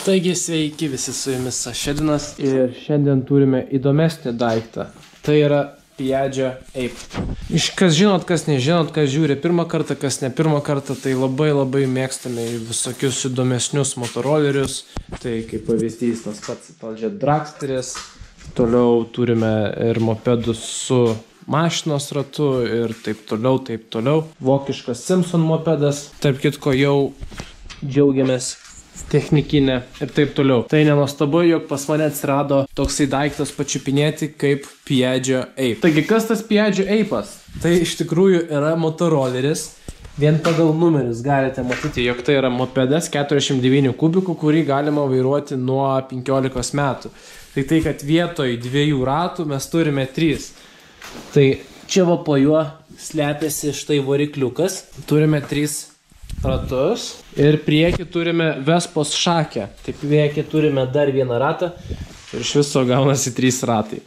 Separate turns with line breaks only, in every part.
Taigi sveiki visi, su jumis Šedinas ir šiandien turime įdomesnį daiktą. Tai yra Piaggio Ape. Kas žinot, kas nežinot, kas žiūri pirmą kartą, kas ne pirmą kartą, tai labai mėgstame visokius įdomesnius motorolerius. Tai kaip pavyzdys tas pats Piaggio Dragsteris. Toliau turime ir mopedus su mašinos ratu ir taip toliau. Vokiškas Simpson mopedas. Tarp kitko jau džiaugiamės technikinė ir taip toliau. Tai nenuostabu, jog pas mane atsirado toksai daiktas pačiupinėti kaip Piaggio Ape. Taigi, kas tas Piaggio Ape'as? Tai iš tikrųjų yra motoroleris. Vien pagal numerius galite matyti, jog tai yra mopedas 49 kubikų, kurį galima vairuoti nuo 15 metų. Tai kad vietoj 2 ratų mes turime 3. Tai čia va po juo slepiasi štai varikliukas. Turime 3 ratus ir priekį turime Vespos šakę. Taip priekį turime dar 1 ratą ir iš viso gaunasi 3 ratai.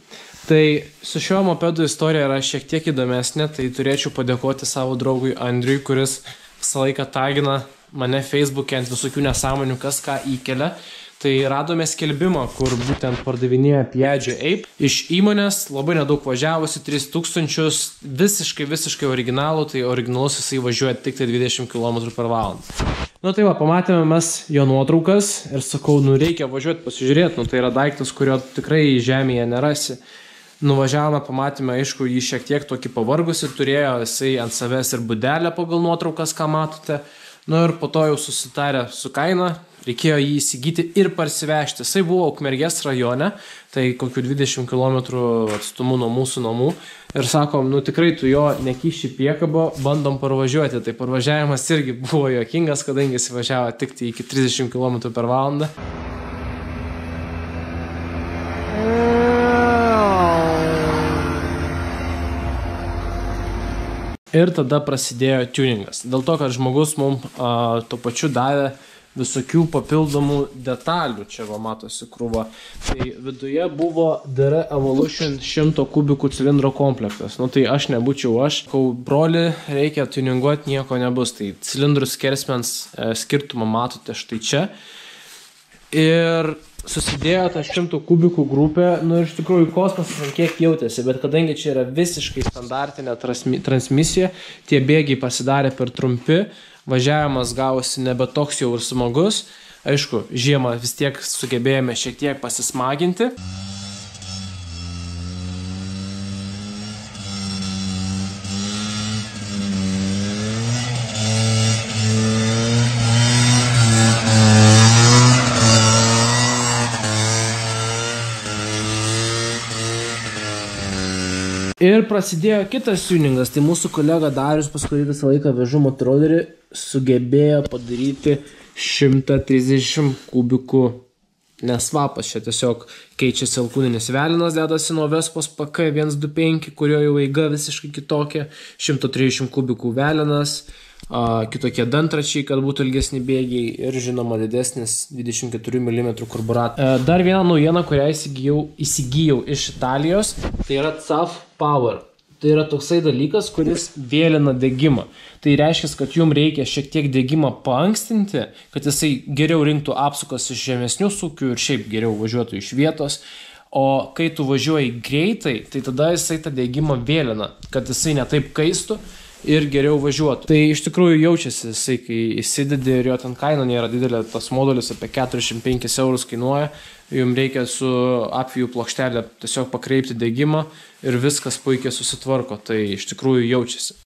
Tai su šiuo mopedu istorija yra šiek tiek įdomesnė, tai turėčiau padėkoti savo draugui Andriui, kuris visą laiką tagina mane Facebook'e ant visokių nesąmonių, kas ką įkelia. Tai radome skelbimą, kur būtent pardavinėja Piaggio Ape. Iš įmonės labai nedaug važiavusi, 3000, visiškai originalų, tai originalus jisai važiuoja tik tai 20 km/h. Nu tai va, pamatėme mes jo nuotraukas ir sakau, nu reikia važiuoti pasižiūrėti, nu tai yra daiktas, kurio tikrai žemėje nerasi. Nuvažiavome, pamatėme, aišku, jį šiek tiek tokį pavargusi, turėjo jisai ant savęs ir budelę pagal nuotraukas, ką matote. Nu ir po to jau susitarė su kaina, reikėjo jį įsigyti ir parsivežti. Jisai buvo Ukmergės rajone, tai kokių 20 km atstumu nuo mūsų namų. Ir sakom, nu tikrai tu jo nekiši priekabo, bandom parvažiuoti. Tai parvažiavimas irgi buvo juokingas, kadangi jis važiavo tik tai iki 30 km/h. Ir tada prasidėjo tuningas. Dėl to, kad žmogus mums tuo pačiu davė visokių papildomų detalių. Čia va matosi krūva. Tai viduje buvo DR Evolution 100 kubikų cilindro komplektas. Nu tai aš nebūčiau aš. Kau broli reikia tuninguoti, nieko nebus. Tai cilindrų skersmens skirtumą matote štai čia. Ir susidėjo tą 100 kubikų grupę, nu ir iš tikrųjų kosmosas kiek jautėsi, bet kadangi čia yra visiškai standartinė transmisija, tie bėgiai pasidarė per trumpi, važiavimas gavosi nebe toks jau ir smagus. Aišku, žiemą vis tiek sugebėjome šiek tiek pasismaginti. Ir prasidėjo kitas tuningas, tai mūsų kolega Darius, pas kurį visą laiką vežu motorolerį, sugebėjo padaryti 130 kubikų nesvapas. Čia tiesiog keičiasi alkūninis velinas, dedasi nuo Vespos PK 125, kurio jau eiga visiškai kitokia, 130 kubikų velinas, kitokie dantračiai, kad būtų ilgesni bėgiai ir žinoma didesnis 24 mm karburatorius. Dar viena naujiena, kurią įsigijau iš Italijos, tai yra CAF Power. Tai yra toksai dalykas, kuris vėlina degimą. Tai reiškia, kad jums reikia šiek tiek degimą paankstinti, kad jisai geriau rinktų apsukas iš žemesnių sūkių ir šiaip geriau važiuotų iš vietos. O kai tu važiuoji greitai, tai tada jisai tą degimą vėlina, kad jisai ne taip kaistų ir geriau važiuotų. Tai iš tikrųjų jaučiasi jisai, kai įsidedi ir jo ten kaina nėra didelė, tas modulis apie 45 eurus kainuoja, jums reikia su apvijų plokštelė tiesiog pakreipti degimą ir viskas puikiai susitvarko, tai iš tikrųjų jaučiasi.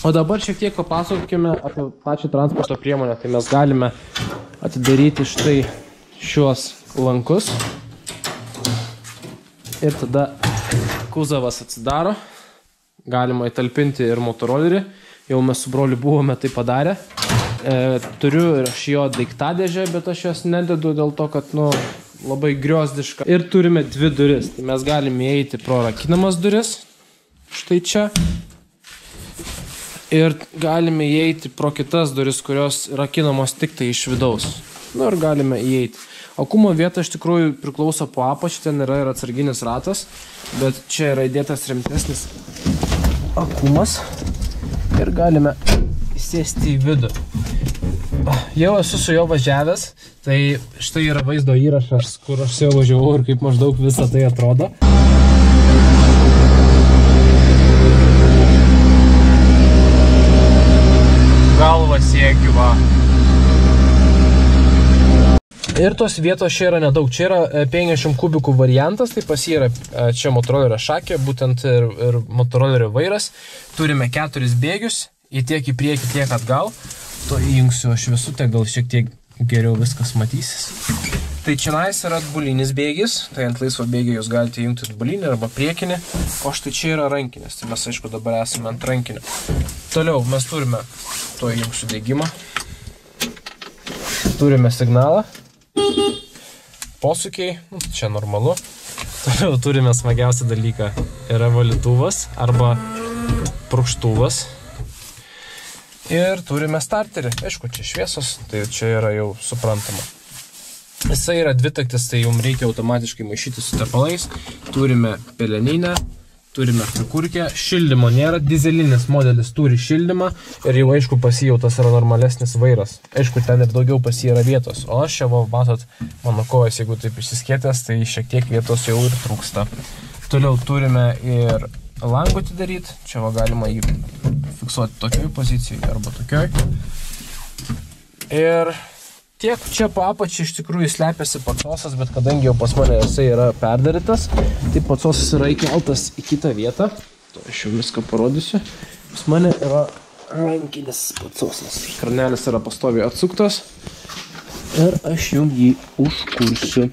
O dabar šiek tiek papasakokime apie pačią transporto priemonę. Tai mes galime atidaryti štai šiuos lankus. Ir tada kuzavas atsidaro. Galima įtalpinti ir motorolerį. Jau mes su broliu buvome tai padarę. Turiu ir aš jo daiktadėžę, bet aš jos nededu dėl to, kad labai griozdiška. Ir turime 2 duris. Tai mes galime įeiti pro rakinamas duris. Štai čia. ir galime įeiti pro kitas duris, kurios rakinamos tik tai iš vidaus. Ir galime įeiti. Akumo vieta iš tikrųjų priklauso po apačiu, ten yra ir atsarginis ratas, bet čia yra įdėtas rimtesnis akumas ir galime įsėsti į vidų. Jau esu su juo važiavęs, tai štai yra vaizdo įrašas, kur aš jau važiavau ir kaip maždaug visą tai atrodo. Galva siekiu, va. Ir tos vietos čia yra nedaug. Čia yra 50 kubikų variantas, tai pas jį yra čia motorolerio šakė, būtent ir motorolerio vairas. Turime 4 bėgius, tiek į priekį, tiek atgal. To įjungsiu šviesutę, gal šiek tiek geriau viskas matysis. Tai čionais yra atbulinis bėgis, tai ant laisvo bėgio jūs galite įjungti atbulinį arba priekinį, o štai čia yra rankinis, tai mes aišku dabar esame ant rankinio. Toliau mes turime, to įjungsiu degimą, turime signalą, posūkiai, čia normalu, toliau turime smagiausią dalyką, yra valytuvas arba purkštuvas ir turime starterį, aišku, čia šviesos, tai čia yra jau suprantama. Jisai yra dvitaktis, tai jums reikia automatiškai maišyti su tepalais. Turime peleninę, turime prikurkę, šildymo nėra, dizelinis modelis turi šildymą ir jau aišku pas jį jau tas yra normalesnis vairas. Aišku, ten ir daugiau pas jį yra vietos, o aš čia, matot, mano kojas, jeigu taip išsiskėtęs, tai šiek tiek vietos jau ir trūksta. Toliau turime ir langutį daryti, čia va galima jį fiksuoti tokioj pozicijai arba tokioj. Ir tiek čia po apačiai iš tikrųjų slepiasi pacosas, bet kadangi jau pas mane jisai yra perdarytas, tai pacosas yra įkeltas į kitą vietą. To aš jau viską parodysiu. Pas mane yra rankinis pacosas. Kranelis yra pastoviai atsuktas ir aš jums jį užkursiu.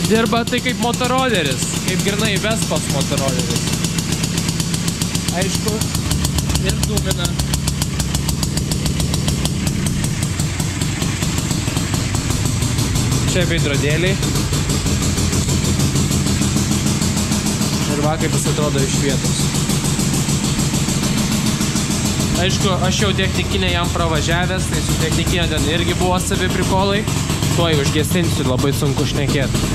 Dirba tai kaip motoroleris, kaip grynai Vespas motoroleris. Aišku, ir dūmina. Čia veidrodėliai. Ir va kaip jis atrodo iš vietos. Aišku, aš jau technikinę jam pravažiavęs, tai su technikinė ten irgi buvo savi prikolai. Tuoj užgesinsiu, labai sunku šnekėti.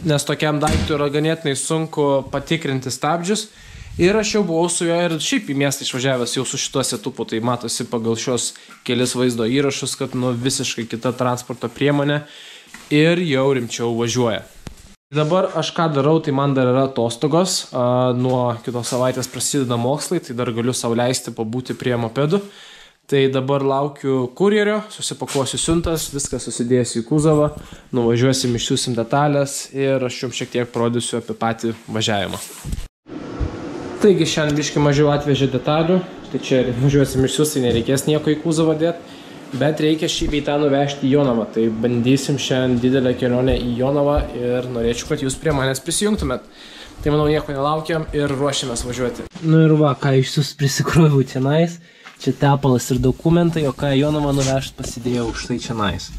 Nes tokiam daiktui yra ganėtinai sunku patikrinti stabdžius. Ir aš jau buvau su juo ir šiaip į miestą išvažiavęs jau su šituo setupu, tai matosi pagal šios kelis vaizdo įrašus, kad visiškai kita transporto priemonė ir jau rimčiau važiuoja. Dabar aš ką darau, tai man dar yra atostogos, nuo kitos savaitės prasideda mokslai, tai dar galiu sau leisti pabūti prie mopedų. Tai dabar laukiu kurjerio, susipakuosiu siuntas, viską susidėsiu į kuzovą, nuvažiuosim, išsiųsim detalės ir aš jums šiek tiek parodysiu apie patį važiavimą. Taigi šiandien biškį mažiau atvežė detalių, tai čia važiuosim išsiųsti, nereikės nieko į kuzovą dėti, bet reikia šį beitą nuvežti į Jonavą, tai bandysim šiandien didelę kelionę į Jonavą ir norėčiau, kad jūs prie manęs prisijungtumėt. Tai manau nieko nelaukiam ir ruošiamės važiuoti. Nu ir va, ką išsiųs prisikroviau čionais. Čia tepalas ir dokumentai, o ką Jonavą nuvežt pasidėjau už tai čionais.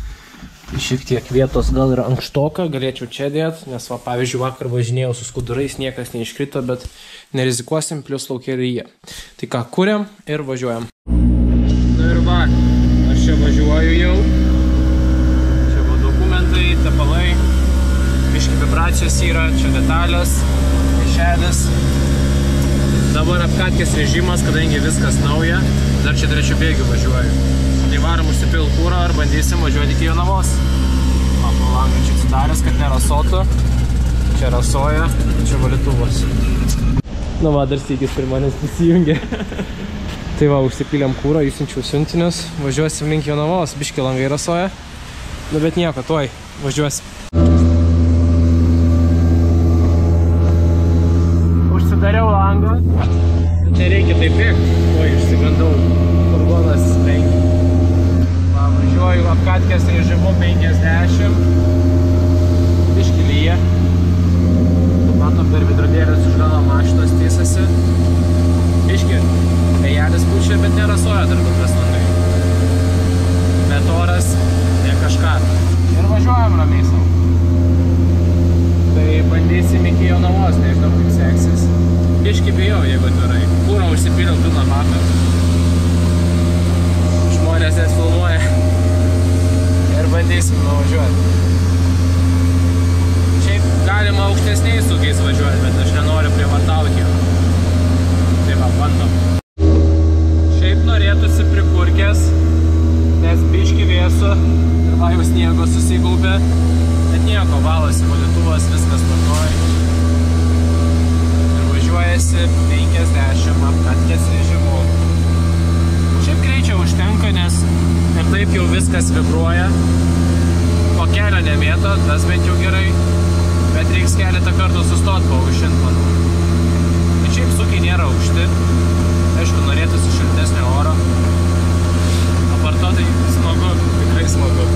Šiek tiek vietos gal ir ankštoka, galėčiau čia dėti, nes va, pavyzdžiui, vakar važinėjau su skudurais, niekas neiškrito, bet nerizikuosim, plius laukia ir jie. Tai ką, kuriam ir važiuojam. Nu ir va, aš čia važiuoju jau. Čia va dokumentai, tepalai, biški vibracijos yra, čia detalės, kišenės. Dabar apkatkės režimas, kadangi viskas nauja, dar čia trečių bėgių važiuoju. Tai varom užsipil kūrą ir bandysim važiuoti iki Jonavos. Po langą čia atsidaręs, kad nerasotų. Čia rasoja, čia valytuvas. Nu va, dar sykis prie manęs prisijungė. Tai va, užsipiliam kūrą, įsiunčiau siuntinius. Važiuosim link Jonavos, biški langai rasoja. Nu bet nieko, tuoj važiuosim. langą. Nereikia taip bėgti, o išsigandau, furgonas lenkia. Važiuoju apkatkės režimu 50, biškį lyja. Matom, per vidrodėlės užgalo mašinos tiesasi. Biškį, vėjelis pučia, bet nerasoja dar kol kas langai. Bet oras, ne kažką. Ir važiuojam ramiai savo. Tai bandysim iki Jonavos, nežinau kaip seksis. Biškį bijau, jeigu atvirai. Kūrą užsipyliau pilną baką. Žmonės nes filmuoja. Ir bandysim nuvažiuoti. Šiaip galima aukštesniais ūkiais važiuoti, bet aš nenoriu prievartauti jo. Tai va, bandom. Šiaip norėtųsi prikurkės, nes biškį vėsu ir va jau sniego susikaupė. Bet nieko, valosi valytuvas, viskas tvarkoj. Ir važiuojasi 50 apkatkės režimu. Šiaip greičio užtenka, nes ir taip jau viskas vibruoja. Po kelio nemėto, tas bent jau gerai. Bet reiks keletą kartų sustot paužint, manau. Bet šiaip sukiai nėra aukšti. Aišku, norėtųsi šiltesnio oro. Apart to tai smagu, tikrai smagu.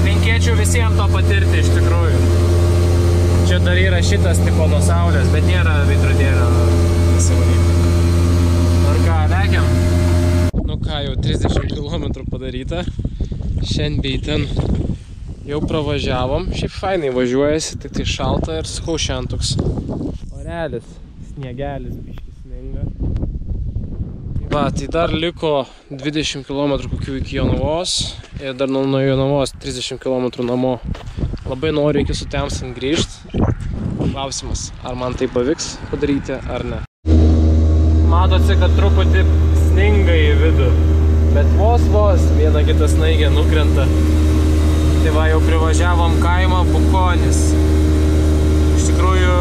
Linkėčiau visiems to patirti iš tikrųjų. Čia dar yra šitas tipo nuo saulės, bet nėra veidrodėlio įsivalyti. Ar ką, lekiam? Nu ką, jau 30 km padaryta. Šiandien bei ten jau pravažiavom. Šiaip fainai važiuojasi, tik tai šalta ir sakau šiandien toks orelis, sniegelis biškis sninga. Va, tai dar liko 20 km kokių iki Jonavos ir dar nuo Jonavos 30 km namo. Labai noriu iki sutemstant grįžti. Klausimas, ar man tai pavyks padaryti ar ne. Matosi, kad truputį sninga į vidų, bet vos viena kita snaigė nukrenta. Tai va, jau privažiavom kaimą Bukonis. Iš tikrųjų,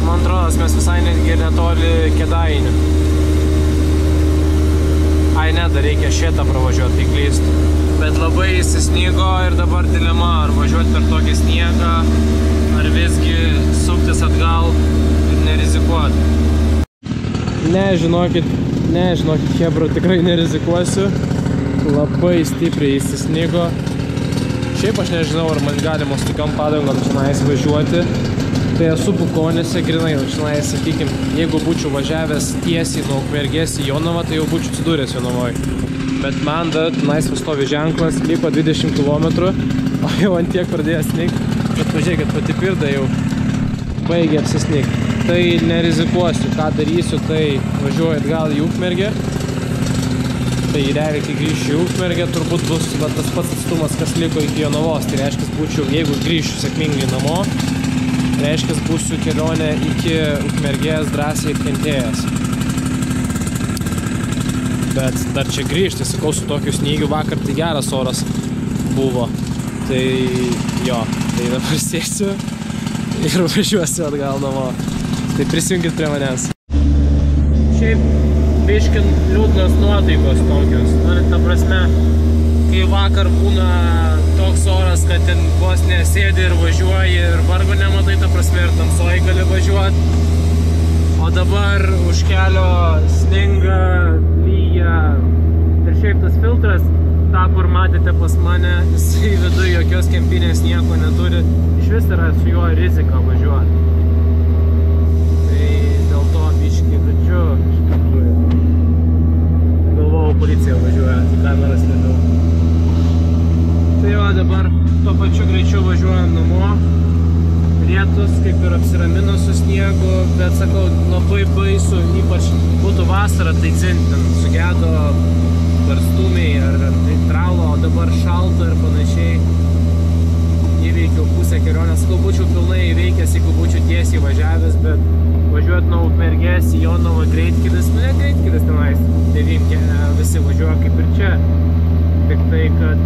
man atrodo, mes visai netoli Kėdainių. Ai ne, dar reikia šitą pravažiuoti, tai klystu. Bet labai įsisnygo ir dabar dilema, ar važiuoti per tokį sniegą, ar visgi suktis atgal ir nerizikuoti. Ne, žinokit, hebra, tikrai nerizikuosiu. Labai stipriai įsisnygo. Šiaip aš nežinau, ar man galima su tokiom padangom čionais važiuoti. Tai esu Bukonėse, grinai, čionais, sakykim, jeigu būčiau važiavęs tiesiai nuo Ukmergės į Jonavą, tai jau būčiau atsidūręs Jonavoj. Bet man dar tenais stovi ženklas, liko 20 km, o jau ant tiek pradėjo snigt, bet pažiūrėkit, pati pirda jau baigė apsisnigt. Tai nerizikuosiu, ką darysiu, tai važiuoju atgal į Ukmergę. Tai realiai, kai grįšiu į Ukmergę, turbūt bus tas pats atstumas, kas liko iki Jonavos. Tai reiškia, būčiau, jeigu grįšiu sėkmingai namo, reiškia, būsiu kelionę iki Ukmergės drąsiai atkentėjęs. Bet dar čia grįžti, sakau, su tokiu snygiu vakar, tai geras oras buvo. Tai jo, tai dabar sėsiu ir važiuosiu atgal namo. Tai prisijunkit prie manęs. Šiaip biškin liūdnos nuotaikos tokios. Ta prasme, kai vakar būna toks oras, kad ten vos nesėdi ir važiuoji ir vargo nematai, ta prasme ir tamsoj gali važiuoti. O dabar už kelio sninga, lyja. Ir šiaip tas filtras, tą kur matėte pas mane, jisai viduje jokios kempinės nieko neturi. Iš vis yra su juo rizika važiuoti. Tai dėl to biškį liūdžiu iš tikrųjų. Galvojau, policija važiuoja, į kameras nedaug. Tai va, dabar tuo pačiu greičiau važiuojam namo. Lietus kaip ir apsiramino su sniegu, bet sakau, labai baisu, ypač būtų vasara, tai dzintin, sugedo barstumiai ar tai traulo, o dabar šalta ir panašiai. Įveikiau pusę kelionės, sakau, būčiau pilnai įveikęs, jeigu būčiau tiesiai važiavęs, bet važiuot nuo Ukmergės į Jonavą greitkelis, nu ne greitkelis tenais, visi važiuoja kaip ir čia. Tik tai, kad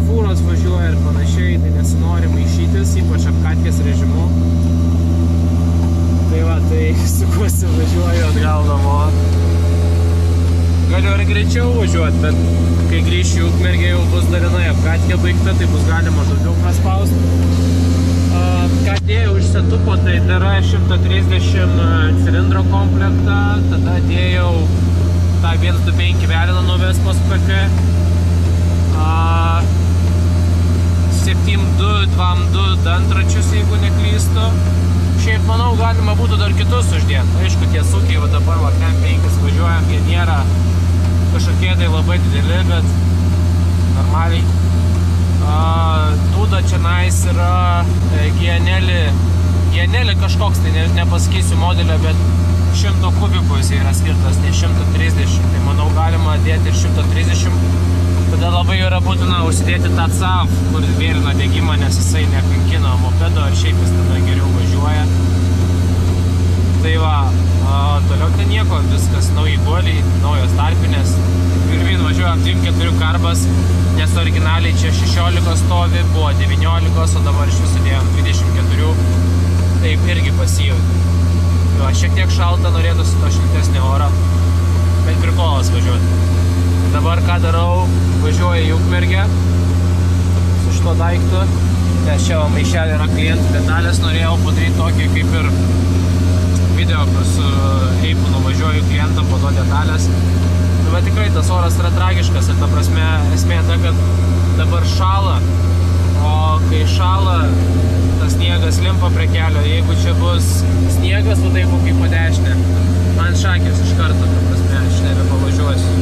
fūros važiuoja ir panašiai, tai nesinori maišytis, ypač apkatkės režimu. Tai va, tai sukuosi važiuoju atgal namo. Galiu ir greičiau važiuoti, bet kai grįšiu į Ukmergę jau bus dalinai apkatkė baigta, tai bus galima daugiau praspausti. Ką dėjau iš setupo, tai yra 130 cilindro komplektą, tada dėjau tą 125 veliną nuo Vespas PK, 7.2.2.2 dantračius, jeigu neklystu. Šiaip, manau, galima būtų dar kitus uždėti. Aišku, tie sukiai, va dabar va ten 5 važiuojam, jie nėra kažkokie tai labai dideli, bet normaliai. Dūda čia nais yra Gianelli kažkoks, tai nepasakysiu modelio, bet 100 kubikų jis yra skirtas, ne 130. Tai manau, galima dėti ir 130. Tada labai yra būtina užsidėti tą CAV, kur vėlina degimą, nes jisai nekankina mopedo, ar šiaip jis tada geriau važiuoja. Tai va, toliau ten nieko, viskas, nauji guoliai, naujos tarpinės. Pirmin važiuojam 3-4 karbas, nes originaliai čia 16 stovi, buvo 19, o dabar iš visų dėjom 24. Taip irgi pasijauti. Jo, šiek tiek šalta, norėtųsi to šiltesnį orą, bet prikolas važiuoti. Dabar ką darau, važiuoju į Ukmergę su šito daiktu, nes čia maišelė yra klientų detalės, norėjau padaryti tokį kaip ir video, kur su Eipu nuvažiuoju klientam po to detalės. Bet tikrai tas oras yra tragiškas ir ta prasme esmė ta, kad dabar šala, o kai šala, tas sniegas limpa prie kelio, jeigu čia bus sniegas, o taip kaip po dešinę, man šakės iš karto, ta prasme, aš nebepavažiuosiu.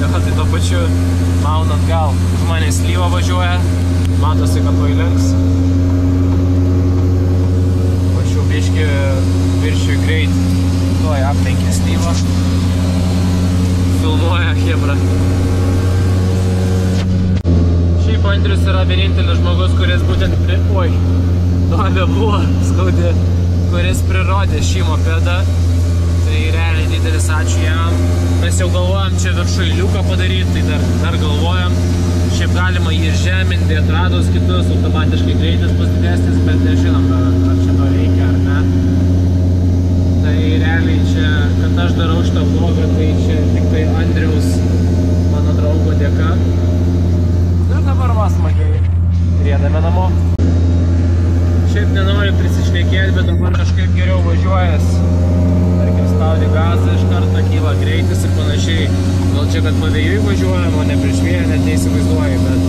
Jo, tai to pačiu mauna atgal. Už mane slyva važiuoja, matosi, kad tuoj links. Aš jau biškį viršiu greitį. Tuoj aplenkė slyvą. Filmuoja chebra. Šiaip Andrius yra vienintelis žmogus, kuris būtent kuris prirodė šį mopedą. Tai realiai didelis ačiū jam. Mes jau galvojam čia viršui liuką padaryti, tai dar galvojam. Šiaip galima jį ir žeminti, atradus kitus, automatiškai greitis bus didesnis, bet nežinom, ar čia to reikia ar ne. Tai realiai čia, kad aš darau šitą vlogą, tai čia tik tai Andriaus, mano draugo dėka. Ir dabar va smagiai riedame namo. Šiaip nenoriu prisišnekėti, bet dabar kažkaip geriau važiuojas. Tarkim, spaudi gazą, iš karto kyla greitis ir panašiai. Gal čia, kad pavėjui važiuojam, o ne prieš vėją, net neįsivaizduoju, bet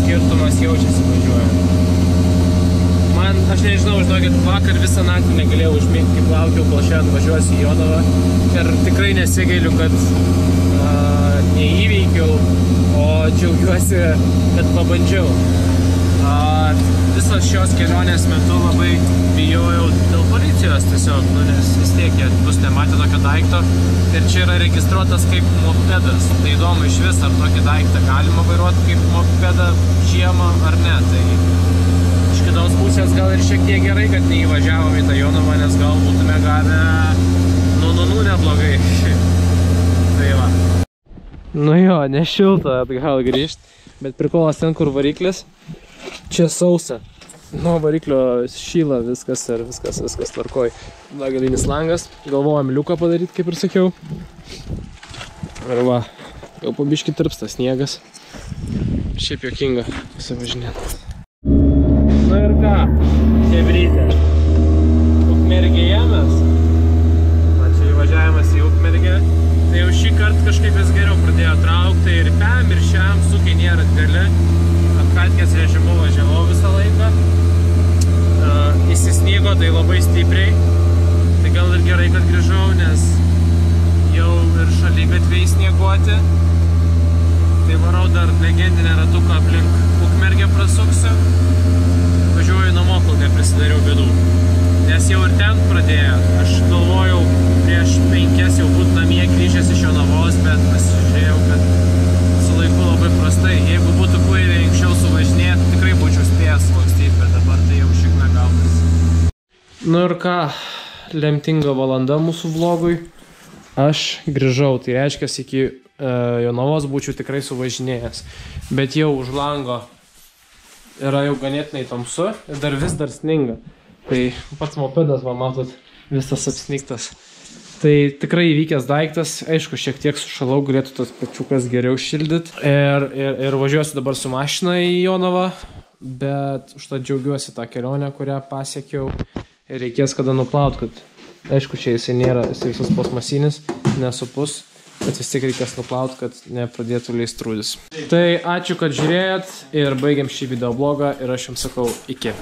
skirtumas jaučiasi važiuojant. Aš nežinau, žinokit, vakar visą naktį negalėjau užmigti, kaip laukiau, kol šiandien važiuosiu į Jonavą. Ir tikrai nesigailiu, kad neįveikiau, o džiaugiuosi, kad pabandžiau. Visos šios kelionės metu labai bijojau dėl policijos tiesiog, nes vis tiek jie bus nematę tokio daikto. Ir čia yra registruotas kaip mopedas. Tai įdomu iš vis, ar tokį daiktą galima vairuoti kaip mopedą žiemą ar ne. Tai iš kitos pusės gal ir šiek tiek gerai, kad neįvažiavom į tą Jonavą, nes gal būtume gavę neblogai. Tai va. Nu jo, nešilta atgal grįžt, bet prikolas ten, kur variklis, čia sausa. Nuo variklio šyla viskas ir viskas tvarkoj. Galinis langas, galvojam liuką padaryti, kaip ir sakiau. Ir va, jau po biškį tirpsta sniegas. Šiaip juokinga pasivažinėti. Nu ir ką, chebrytė. Ukmergėje mes. Man čia įvažiavimas į Ukmergę. Tai jau šį kartą kažkaip vis geriau pradėjo traukti ir pem, ir šiam sukiai nėra dideli. Apkatkės režimu važiavau visą laiką. Įsisnygo tai labai stipriai. Tai gal ir gerai, kad grįžau, nes jau ir šaligatviai snieguoti. Tai varau dar legendinę ratuką aplink Ukmergę prasuksiu. Važiuoju namo, kol neprisidariau bėdų. Nes jau ir ten pradėjo. Aš galvojau prieš 5 jau būt namie grįžęs iš Jonavos, bet pasižiūrėjau, kad su laiku labai prastai. Jeigu būtų kuiriai anksčiau suvažinėti, tikrai būčiau spėjęs lakstyti, bet dabar tai jau šikna gaunas. Nu ir ką, lemtinga valanda mūsų vlogui. Aš grįžau, tai reiškia, iki Jonavos būčiau tikrai suvažinėjęs. Bet jau už lango yra jau ganėtinai tamsu ir vis dar sninga. Tai pats mopedas, va matot, visas apsnigtas. Tai tikrai įvykęs daiktas, aišku, šiek tiek sušalau, galėtų tas pečiukas geriau šildyti. Ir važiuosiu dabar su mašina į Jonavą. bet užtat džiaugiuosi tą kelionę, kurią pasiekiau. Ir reikės kada nuplaut, kad, aišku, čia jisai nėra, jisai visas plastmasinis, nesupus, bet vis tiek reikės nuplaut, kad nepradėtų leist rūdis. Tai ačiū, kad žiūrėjot ir baigiam šį video blogą ir aš jums sakau iki.